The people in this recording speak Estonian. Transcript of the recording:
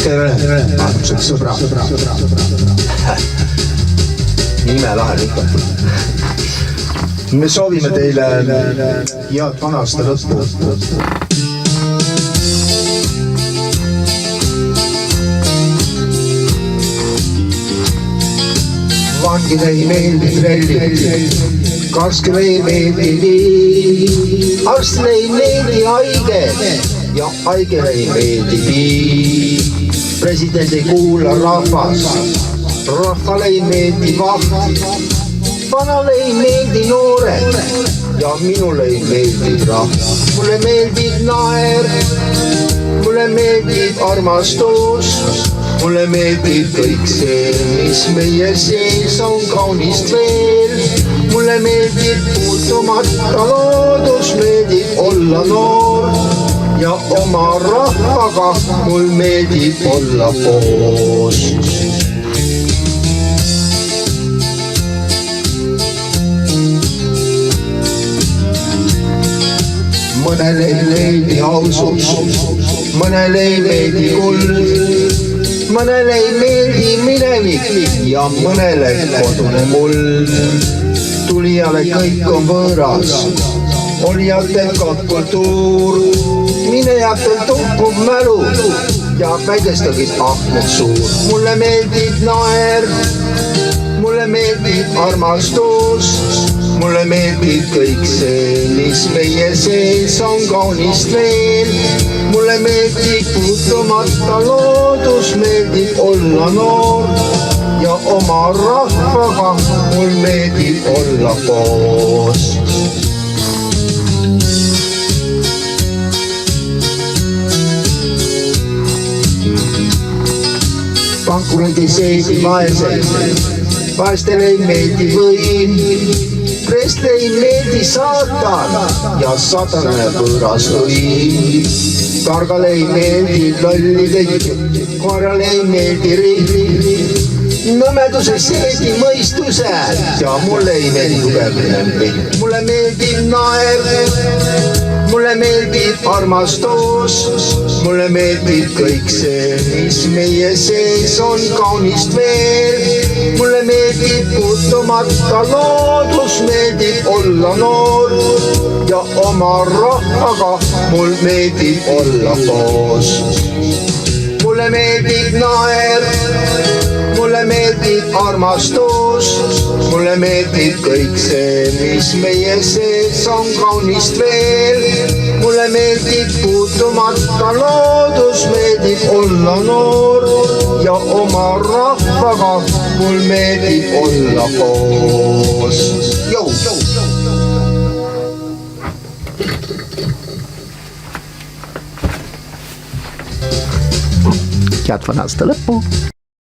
tere, armsad sõbrad. Imelahe lükata. Me soovime teile head vana aasta lõppu. Vangile ei meeldi trellid, karskile ei meeldi nii, arstile ei meeldi haiged ja haigele ei meeldi nii. President ei kuula rahvast, rahvale ei meeldi vaht, vanale ei meeldi noored ja minule ei meeldi rahv. Mulle meeldib naer, mulle meeldib armastus, mulle meeldib kõik see, mis meie sees on kaunist veel. Mulle meeldib puutumata loodus, meeldib olla noor ja oma rahvaga mul meeldib olla koos. Mõnele ei meeldi ausus, mõnele ei meeldi kuld, mõnele ei meeldi minevik ja mõnele kodune muld. Tulijale kõik on võõras, olijatel kaob kultuur, minejatel tukkub mälu ja väikestagid aknad suur. Mulle meeldib naer, mulle meeldib armastus, mulle meeldib kõik see, mis meie sees on kaunist veel. Mulle meeldib puutumata loodus, meeldib olla noor ja oma rahvaga mul meeldib olla koos. Pankurid ei seedi vaesed, vaestele ei meeldi võim, preestele ei meeldi saatan ja satanale võõras võim. Targale ei meeldi lollid, koerale ei meeldi rihm, nõmeduse seedi mõistused ja mulle ei meeldi tugevnemine. Mulle meeldib naer, mulle meeldib armastus, mulle meeldib kõik see, mis meie sees on kaunist veel. Mulle meeldib puutumata loodus, meeldib olla noor ja oma rahvaga mul meeldib olla koos. Mulle meeldib naer, mulle meeldib armastus, mulle meeldib kõik see, mis meie sees on kaunist veel. Mulle meeldib puutumata loodus, meeldib olla noor ja oma rahvaga mul meeldib olla koos. Jou! Head vana aasta lõppu!